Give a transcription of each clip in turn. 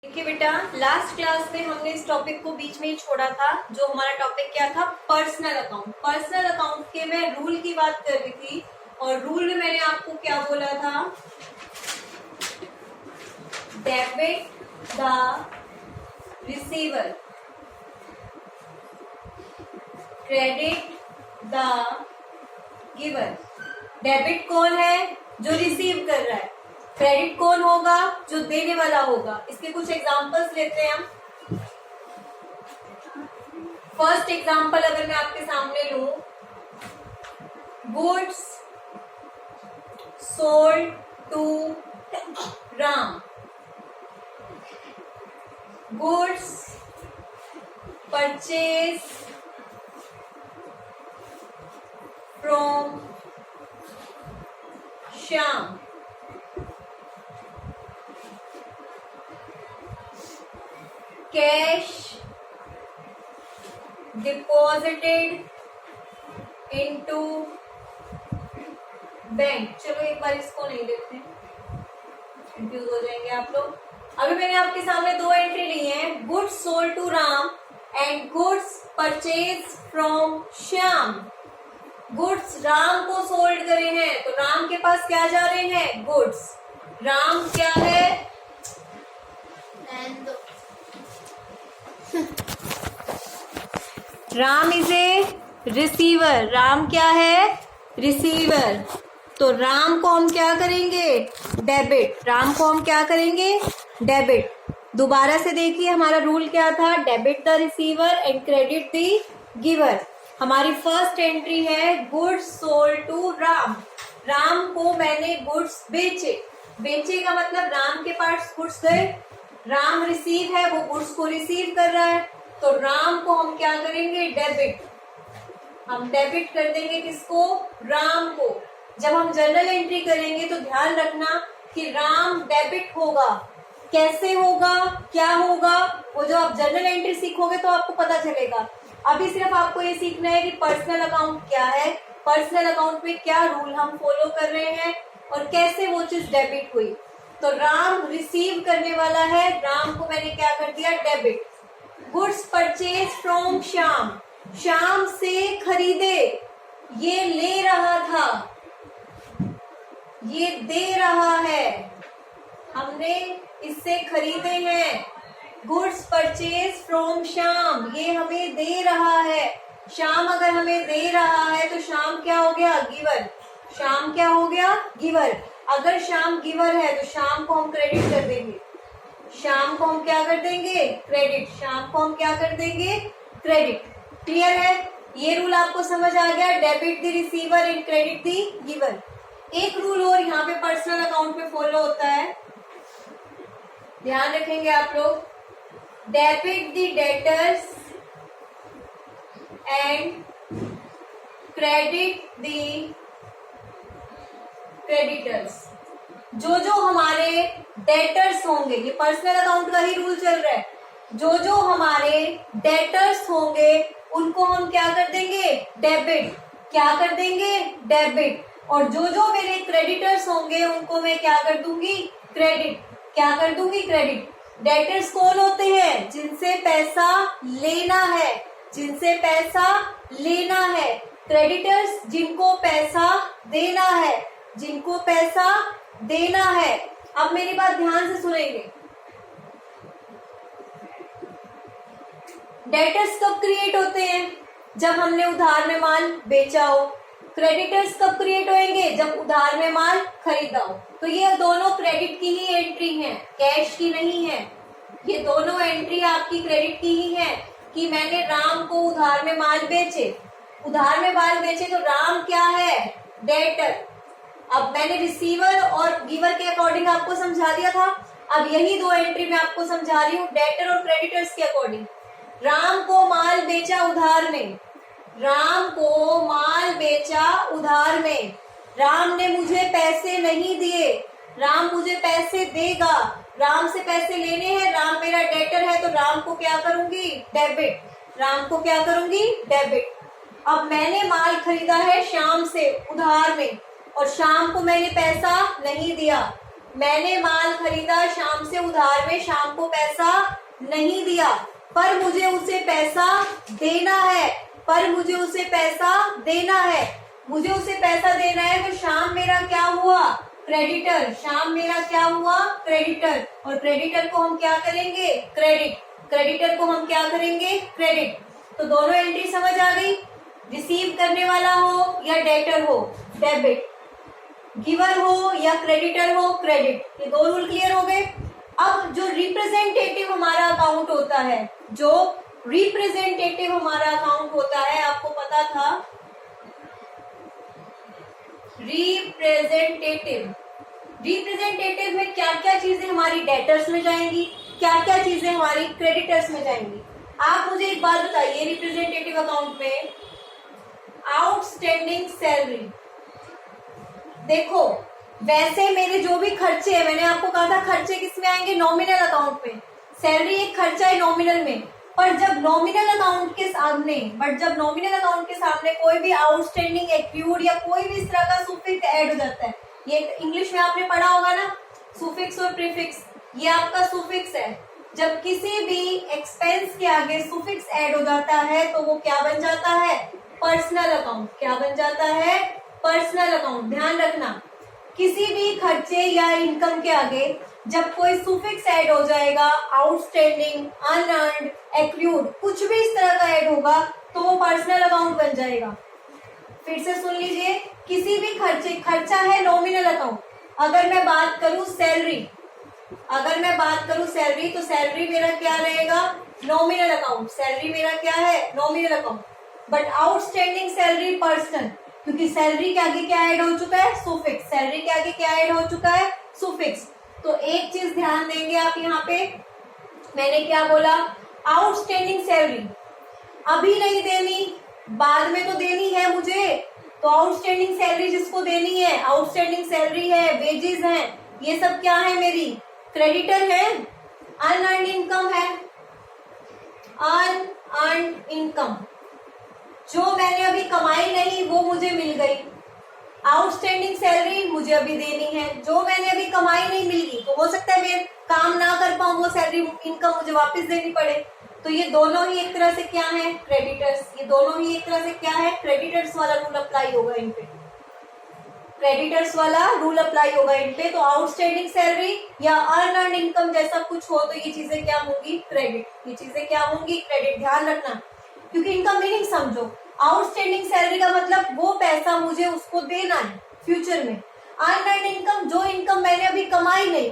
देखिए बेटा, last class में हमने इस टॉपिक को बीच में ही छोड़ा था। जो हमारा टॉपिक क्या था? Personal account. पर्सनल अकाउंट के मैं रूल की बात कर रही थी और रूल में मैंने आपको क्या बोला था? Debit the receiver, credit the giver. Debit कौन है? जो रिसीव कर रहा है। क्रेडिट कौन होगा? जो देने वाला होगा। इसके कुछ एग्जांपल्स लेते हैं हम। फर्स्ट एग्जांपल अगर मैं आपके सामने लूं, goods sold to Ram. Goods purchase from Shyam. Cash deposited into bank. चलो एक बार इसको नहीं देखते, कंफ्यूज हो जाएंगे आप लोग। अभी मैंने आपके सामने दो एंट्री ली है, goods sold to Ram and goods purchase from Shyam. Goods Ram को सोल्ड करे हैं, तो राम के पास क्या जा रहे हैं? गुड्स। राम क्या है? Ram is a receiver. Ram क्या है? रिसीवर। तो राम को हम क्या करेंगे? डेबिट। राम को हम क्या करेंगे? डेबिट। दोबारा से देखिए, हमारा रूल क्या था? Debit the receiver and credit the giver. हमारी फर्स्ट एंट्री है goods sold to Ram. Ram को मैंने गुड्स बेचे। बेचे का मतलब राम के पास गुड्स गए। राम रिसीव है, वो गुड्स को रिसीव कर रहा है, तो राम को हम क्या करेंगे? डेबिट। हम डेबिट कर देंगे किसको? राम को। जब हम जर्नल एंट्री करेंगे तो ध्यान रखना कि राम डेबिट होगा। कैसे होगा, क्या होगा, वो जो आप जर्नल एंट्री सीखोगे तो आपको पता चलेगा। अभी सिर्फ आपको ये सीखना है कि पर्सनल अकाउंट क्या है, पर्सनल अकाउंट में क्या रूल हम फॉलो कर रहे हैं और कैसे वो चीज डेबिट हुई। तो राम रिसीव करने वाला है, राम को मैंने क्या कर दिया? Debit. Goods purchase from Shyam. Shyam से खरीदे। ये ले रहा था, ये दे रहा है, हमने इससे खरीदे हैं। गुड्स परचेज फ्रॉम श्याम, ये हमें दे रहा है। श्याम अगर हमें दे रहा है तो श्याम क्या हो गया? गिवर। श्याम क्या हो गया? गिवर। अगर श्याम गिवर है तो श्याम को हम क्रेडिट कर देंगे। श्याम को हम क्या कर देंगे? क्रेडिट। श्याम को हम क्या कर देंगे? क्रेडिट। क्लियर है? ये रूल आपको समझ आ गया? Debit the receiver and credit the giver. एक रूल और यहाँ पे पर्सनल अकाउंट में फॉलो होता है, ध्यान रखेंगे आप लोग। Debit the debtors and credit the creditors. जो जो हमारे डेटर्स होंगे, ये पर्सनल अकाउंट का ही रूल चल रहा है, जो जो हमारे डेटर्स होंगे उनको हम क्या कर देंगे? डेबिट। क्या कर देंगे? डेबिट। और जो जो मेरे क्रेडिटर्स होंगे उनको मैं क्या कर दूंगी? क्रेडिट। क्या कर दूंगी? क्रेडिट। डेटर्स कौन होते हैं? जिनसे पैसा लेना है, जिनसे पैसा लेना है। क्रेडिटर्स जिनको पैसा देना है, जिनको पैसा देना है। अब मेरी बात ध्यान से सुनेंगे। डेटर्स कब क्रिएट होते हैं? जब हमने उधार में माल बेचा हो। क्रेडिटर्स कब क्रिएट होंगे? जब उधार में माल खरीदा हो। तो ये दोनों क्रेडिट की ही एंट्री हैं, कैश की नहीं है। ये दोनों एंट्री आपकी क्रेडिट की ही है कि मैंने राम को उधार में माल बेचे। उधार में माल बेचे तो राम क्या है? डेटर। अब मैंने रिसीवर और गिवर के अकॉर्डिंग आपको समझा दिया था। अब यही दो एंट्री मैं आपको समझा रही हूँ डेटर और क्रेडिटर्स के अकॉर्डिंग। राम को माल बेचा उधार में। राम को माल बेचा उधार में। राम ने मुझे पैसे नहीं दिए, राम मुझे पैसे देगा। राम से पैसे लेने हैं, राम मेरा डेटर है, तो राम को क्या करूंगी? डेबिट। राम को क्या करूंगी? डेबिट। अब मैंने माल खरीदा है श्याम से उधार में और श्याम को मैंने पैसा नहीं दिया, मैंने माल खरीदा शाम से उधार में, शाम को पैसा नहीं दिया, पर मुझे उसे पैसा देना है, पर मुझे उसे पैसा देना है, मुझे उसे पैसा देना है। तो शाम मेरा क्या हुआ? क्रेडिटर। शाम मेरा क्या हुआ? क्रेडिटर। और क्रेडिटर को हम क्या करेंगे? क्रेडिट। क्रेडिटर को हम क्या करेंगे? क्रेडिट। तो दोनों एंट्री समझ आ गई? रिसीव करने वाला हो या डेटर हो, डेबिट। गिवर हो या क्रेडिटर हो, क्रेडिट। ये दो रूल क्लियर हो गए। अब जो रिप्रेजेंटेटिव हमारा अकाउंट होता है, जो रिप्रेजेंटेटिव हमारा अकाउंट होता है, आपको पता था रिप्रेजेंटेटिव। रिप्रेजेंटेटिव में क्या क्या चीजें हमारी डेटर्स में जाएंगी, क्या क्या चीजें हमारी क्रेडिटर्स में जाएंगी। आप मुझे एक बात बताइए, रिप्रेजेंटेटिव अकाउंट में आउटस्टैंडिंग सैलरी, देखो वैसे मेरे जो भी खर्चे हैं, मैंने आपको कहा था खर्चे किस में आएंगे? नॉमिनल अकाउंट में। सैलरी एक खर्चा है नॉमिनल में, पर जब नॉमिनल अकाउंट के सामने कोई भी आउटस्टैंडिंग, एक्यूड या कोई भी इस तरह का सुफिक्स ऐड हो जाता है, ये इंग्लिश में आपने पढ़ा होगा ना, सुफिक्स और प्रीफिक्स, ये आपका सुफिक्स है। जब किसी भी एक्सपेंस के आगे सुफिक्स ऐड हो जाता है तो वो क्या बन जाता है? Personal account. क्या बन जाता है? Personal account. ध्यान रखना, किसी भी खर्चे या इनकम के आगे जब कोई सुफिक्स ऐड हो जाएगा, आउटस्टैंडिंग, अनअर्न्ड, एक्रूड, कुछ भी इस तरह का ऐड होगा तो वो पर्सनल अकाउंट बन जाएगा। फिर से सुन लीजिए, किसी भी खर्चा है नॉमिनल अकाउंट। अगर मैं बात करूं सैलरी, तो सैलरी मेरा क्या रहेगा? Nominal account. सैलरी मेरा क्या है? Nominal account. But outstanding salary personal, क्योंकि सैलरी के आगे क्या ऐड हो चुका है? सुफिक्स। सैलरी के आगे क्या ऐड हो चुका है? सुफिक्स। तो एक चीज ध्यान देंगे आप यहाँ पे, मैंने क्या बोला? आउटस्टैंडिंग सैलरी अभी नहीं देनी, बाद में तो देनी है मुझे। तो आउटस्टैंडिंग सैलरी जिसको देनी है, आउटस्टैंडिंग सैलरी है, वेजेस हैं, ये सब क्या है? मेरी क्रेडिटर है। अनअर्न्ड इनकम है, अनअर्न्ड इनकम, जो मैंने अभी कमाई नहीं वो मुझे मिल गई। आउटस्टैंडिंग सैलरी मुझे अभी देनी है, जो मैंने अभी कमाई नहीं मिल गई, तो हो सकता है मैं काम ना कर पाऊं, वो सैलरी इनकम मुझे वापस देनी पड़े। तो ये दोनों ही एक तरह से क्या है? क्रेडिटर्स। ये दोनों ही एक तरह से क्या है? क्रेडिटर्स वाला रूल अप्लाई होगा इन पे, क्रेडिटर्स वाला रूल अप्लाई होगा इन पे। तो आउटस्टैंडिंग सैलरी या अनअर्न्ड इनकम जैसा कुछ हो तो ये चीजें क्या होंगी? क्रेडिट। ये चीजें क्या होंगी? क्रेडिट। ध्यान रखना, क्योंकि इनका मीनिंग समझो। आउटस्टैंडिंग सैलरी का मतलब वो पैसा मुझे उसको देना है फ्यूचर में। अनअर्न्ड इनकम, जो इनकम मैंने अभी कमाई नहीं,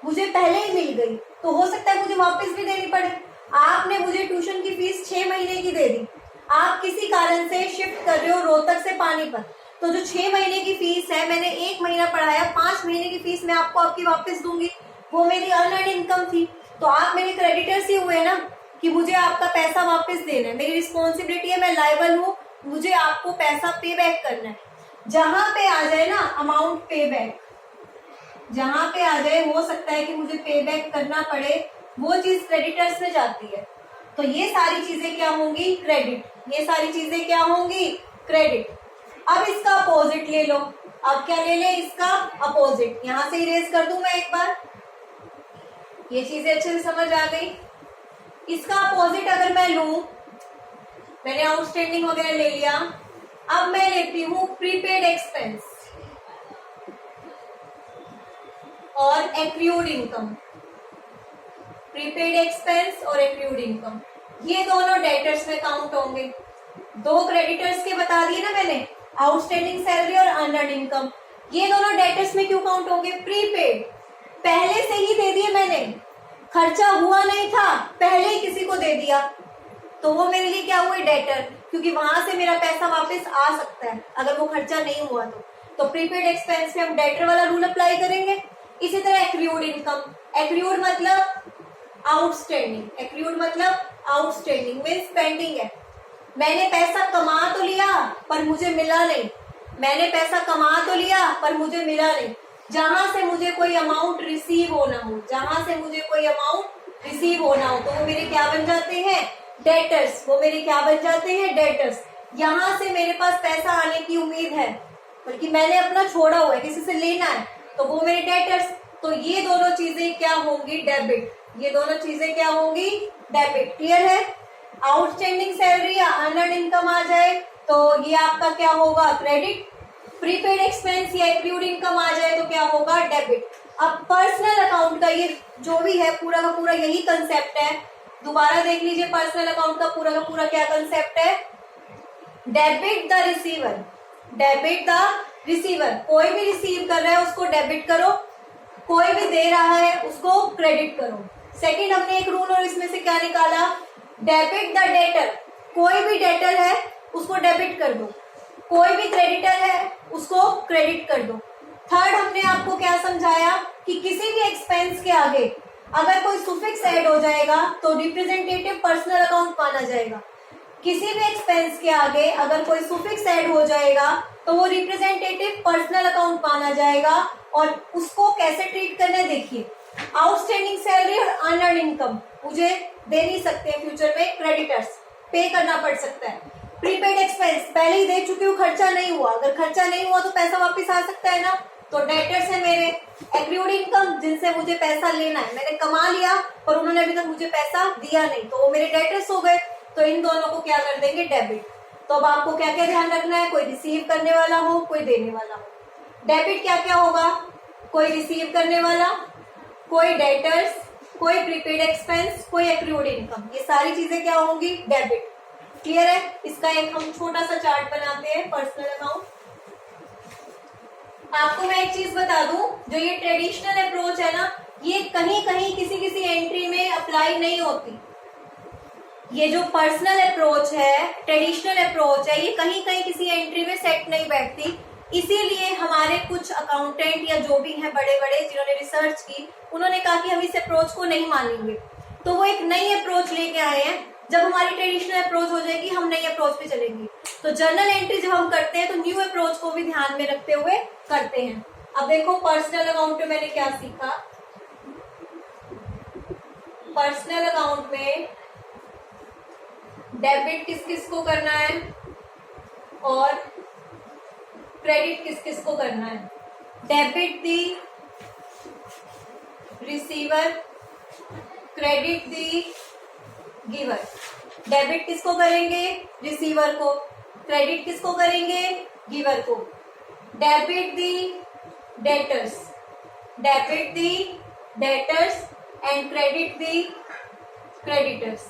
मुझे पहले ही मिल गई, तो हो सकता है मुझे वापस भी देनी पड़े। आपने मुझे ट्यूशन की फीस 6 महीने की दे दी, आप किसी कारण से शिफ्ट कर रहे हो रोहतक से पानीपत, तो जो 6 महीने की फीस है, मैंने 1 महीना पढ़ाया, 5 महीने की फीस मैं आपको आपकी वापस दूंगी, वो मेरी अनअर्न्ड इनकम थी। तो आप मेरे क्रेडिटर्स ही हुए ना, कि मुझे आपका पैसा वापस देना है, मेरी रिस्पॉन्सिबिलिटी है, मैं लायबल हूँ, मुझे आपको पैसा पे बैक करना है। जहां पे आ जाए ना अमाउंट पे बैक, जहां पे आ जाए, हो सकता है कि मुझे पे बैक करना पड़े, वो चीज क्रेडिटर्स में जाती है। तो ये सारी चीजें क्या होंगी? क्रेडिट। ये सारी चीजें क्या होंगी? क्रेडिट। अब इसका अपोजिट ले लो। अब क्या ले ले? इसका अपोजिट। यहां से इरेज कर दूं मैं एक बार, ये चीजें अच्छे से समझ आ गई। इसका अपोजिट अगर मैं लूं, मैंने आउटस्टैंडिंग वगैरह ले लिया, अब मैं लेती हूं प्रीपेड एक्सपेंस और एक्रूड इनकम। प्रीपेड एक्सपेंस और एक्रूड इनकम, ये दोनों डेटर्स में काउंट होंगे। दो क्रेडिटर्स के बता दिए ना मैंने, आउटस्टैंडिंग सैलरी और अनअर्न्ड इनकम, ये दोनों डेटर्स में क्यों काउंट होंगे? प्रीपेड, पहले से ही दे दिए मैंने, खर्चा हुआ नहीं था, पहले ही किसी को दे दिया, तो वो मेरे लिए क्या हुए? डेटर, क्योंकि वहां से मेरा पैसा वापस आ सकता है अगर वो खर्चा नहीं हुआ तो प्रीपेड एक्सपेंस में हम डेटर वाला रूल अप्लाई करेंगे। इसी तरह एक्रूड इनकम, एक्रूड मतलब आउटस्टैंडिंग, एक्रूड मतलब आउटस्टैंडिंग मीन्स पेंडिंग है। मैंने पैसा कमा तो लिया पर मुझे मिला नहीं, मैंने पैसा कमा तो लिया पर मुझे मिला नहीं। जहां से मुझे कोई अमाउंट रिसीव होना हो, जहां से मुझे कोई अमाउंट रिसीव होना हो, तो वो मेरे क्या बन जाते हैं? डेटर्स। वो मेरे क्या बन जाते हैं? डेटर्स। यहां से मेरे पास पैसा आने की उम्मीद है, बल्कि मैंने अपना छोड़ा हुआ है, किसी से लेना है, तो वो मेरे डेटर्स। तो ये दोनों चीजें क्या होंगी, डेबिट। ये दोनों चीजें क्या होंगी, डेबिट। क्लियर है। आउटस्टैंडिंग सैलरी या अर्नड इनकम आ जाए तो ये आपका क्या होगा, क्रेडिट। प्रीपेड एक्सपेंस या एक्रूड इनकम आ जाए तो क्या होगा, डेबिट। अब पर्सनल अकाउंट का ये जो भी है पूरा का पूरा यही कंसेप्ट है। दोबारा देख लीजिए, पर्सनल अकाउंट का पूरा क्या कंसेप्ट है, debit the receiver. Debit the receiver, कोई भी रिसीव कर रहा है उसको डेबिट करो, कोई भी दे रहा है उसको क्रेडिट करो। सेकंड हमने एक रूल और इसमें से क्या निकाला, डेबिट द डेटर। कोई भी डेटर है उसको डेबिट कर दो, कोई भी क्रेडिटर है उसको क्रेडिट कर दो। थर्ड हमने आपको क्या समझाया कि किसी भी एक्सपेंस के आगे अगर कोई सुफिक्स ऐड हो जाएगा तो रिप्रेजेंटेटिव पर्सनल अकाउंट माना जाएगा। किसी भी एक्सपेंस के आगे अगर कोई सुफिक्स ऐड हो जाएगा तो वो रिप्रेजेंटेटिव पर्सनल अकाउंट माना जाएगा। और उसको कैसे ट्रीट करना है देखिए, आउटस्टैंडिंग सैलरी और अर्नड इनकम मुझे दे नहीं सकते फ्यूचर में, क्रेडिटर्स पे करना पड़ सकता है। प्रीपेड एक्सपेंस पहले ही दे चुकी हूँ, खर्चा नहीं हुआ, अगर खर्चा नहीं हुआ तो पैसा वापस आ सकता है ना, तो डेटर्स है मेरे। एक्रूड इनकम जिनसे मुझे पैसा लेना है, मैंने कमा लिया और उन्होंने अभी तक मुझे पैसा दिया नहीं तो वो मेरे डेटर्स हो गए, तो इन दोनों को क्या कर देंगे, डेबिट। तो अब आपको क्या क्या ध्यान रखना है, कोई रिसीव करने वाला हो कोई देने वाला हो। डेबिट क्या क्या होगा, कोई रिसीव करने वाला, कोई डेटर्स, कोई प्रीपेड एक्सपेंस, कोई एक्रूड इनकम, ये सारी चीजें क्या होंगी, डेबिट। क्लियर है। इसका एक हम छोटा सा चार्ट बनाते हैं, पर्सनल अकाउंट। आपको मैं एक चीज बता दूं, जो ये ट्रेडिशनल अप्रोच है ना, ये कहीं कहीं किसी किसी एंट्री में अप्लाई नहीं होती। ये जो पर्सनल अप्रोच है, ट्रेडिशनल अप्रोच है, ये कहीं कहीं किसी एंट्री में सेट नहीं बैठती। इसीलिए हमारे कुछ अकाउंटेंट या जो भी हैं बड़े बड़े जिन्होंने रिसर्च की, उन्होंने कहा कि हम इस अप्रोच को नहीं मानेंगे, तो वो एक नई अप्रोच लेके आए हैं। जब हमारी ट्रेडिशनल अप्रोच हो जाएगी हम नई अप्रोच पे चलेंगे। तो जर्नल एंट्री जब हम करते हैं तो न्यू अप्रोच को भी ध्यान में रखते हुए करते हैं। अब देखो पर्सनल अकाउंट में मैंने क्या सीखा, पर्सनल अकाउंट में डेबिट किस किस को करना है और क्रेडिट किस किस को करना है। डेबिट दी रिसीवर, क्रेडिट दी गिवर। डेबिट किसको करेंगे, रिसीवर को, क्रेडिट किसको करेंगे, गिवर को। Debit the debtors, debit the debtors and credit the creditors,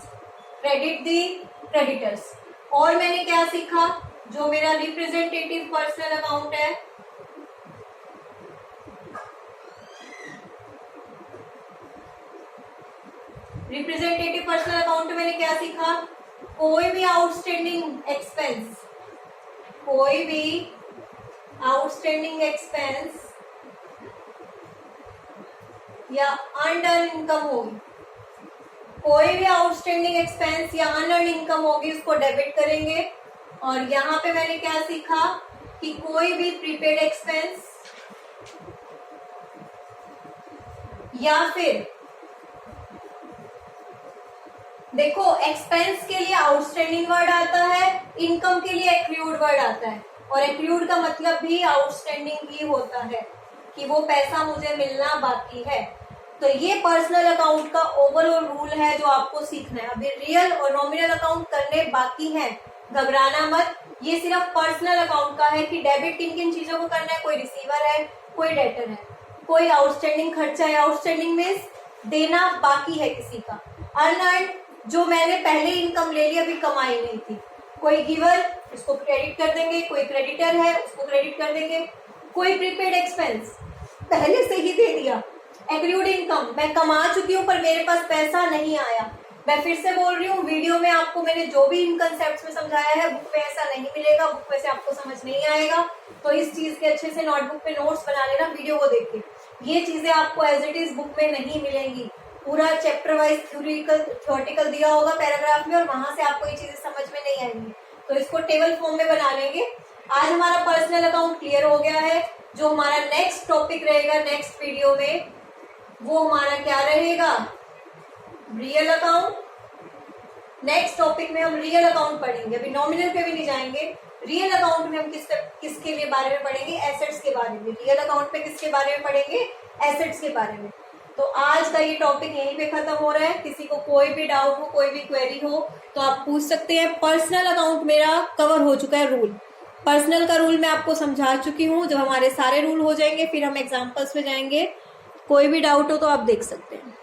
credit the creditors. और मैंने क्या सीखा, जो मेरा रिप्रेजेंटेटिव पर्सनल अकाउंट है, रिप्रेजेंटेटिव पर्सनल अकाउंट में मैंने क्या सीखा, कोई भी आउटस्टैंडिंग एक्सपेंस, कोई भी आउटस्टैंडिंग एक्सपेंस या अनअर्न्ड इनकम होगी, कोई भी आउटस्टैंडिंग एक्सपेंस या अनअर्न्ड इनकम होगी उसको डेबिट करेंगे। और यहाँ पे मैंने क्या सीखा कि कोई भी प्रीपेड एक्सपेंस या फिर देखो एक्सपेंस के लिए आउटस्टैंडिंग वर्ड आता है, इनकम के लिए एक्रूड वर्ड आता है, और एक्रूड का मतलब भी आउटस्टैंडिंग ही होता है कि वो पैसा मुझे मिलना बाकी है। तो ये पर्सनल अकाउंट का ओवरऑल रूल है जो आपको सीखना है। अभी रियल और नॉमिनल अकाउंट करने बाकी हैं, घबराना मत। ये सिर्फ पर्सनल अकाउंट का है कि डेबिट किन किन चीजों को करना है, कोई रिसीवर है, कोई डेटर है, कोई आउटस्टैंडिंग खर्चा है, आउटस्टैंडिंग मींस देना बाकी है किसी का। अनअर्न्ड जो मैंने पहले इनकम ले ली अभी कमाई नहीं थी, कोई गिवर उसको क्रेडिट कर देंगे, कोई क्रेडिटर है उसको क्रेडिट कर देंगे, कोई प्रीपेड एक्सपेंस पहले से ही दे दिया, एक्रूड इनकम मैं कमा चुकी हूँ पर मेरे पास पैसा नहीं आया। मैं फिर से बोल रही हूँ, वीडियो में आपको मैंने जो भी इन कंसेप्ट में समझाया है बुक में ऐसा नहीं मिलेगा, बुक में से आपको समझ नहीं आएगा। तो इस चीज के अच्छे से नोटबुक पे नोट्स बना लेना वीडियो को देख के। ये चीजें आपको एज इट इज बुक में नहीं मिलेंगी, पूरा चैप्टर वाइज थ्योरेटिकल दिया होगा पैराग्राफ में, और वहां से आपको ये चीजें समझ में नहीं आएंगी। तो इसको टेबल फॉर्म में बना लेंगे। आज हमारा पर्सनल अकाउंट क्लियर हो गया है। जो हमारा नेक्स्ट टॉपिक रहेगा नेक्स्ट वीडियो में, वो हमारा क्या रहेगा, रियल अकाउंट। नेक्स्ट टॉपिक में हम रियल अकाउंट पढ़ेंगे, अभी नॉमिनल पे भी नहीं जाएंगे। रियल अकाउंट में हम किसके लिए बारे में पढ़ेंगे, एसेट्स के बारे में। रियल अकाउंट पे किसके बारे में पढ़ेंगे, एसेट्स के बारे में। तो आज का ये टॉपिक यहीं पे खत्म हो रहा है। किसी को कोई भी डाउट हो, कोई भी क्वेरी हो तो आप पूछ सकते हैं। पर्सनल अकाउंट मेरा कवर हो चुका है रूल। पर्सनल का रूल मैं आपको समझा चुकी हूँ। जब हमारे सारे रूल हो जाएंगे फिर हम एग्जाम्पल्स में जाएंगे। कोई भी डाउट हो तो आप देख सकते हैं।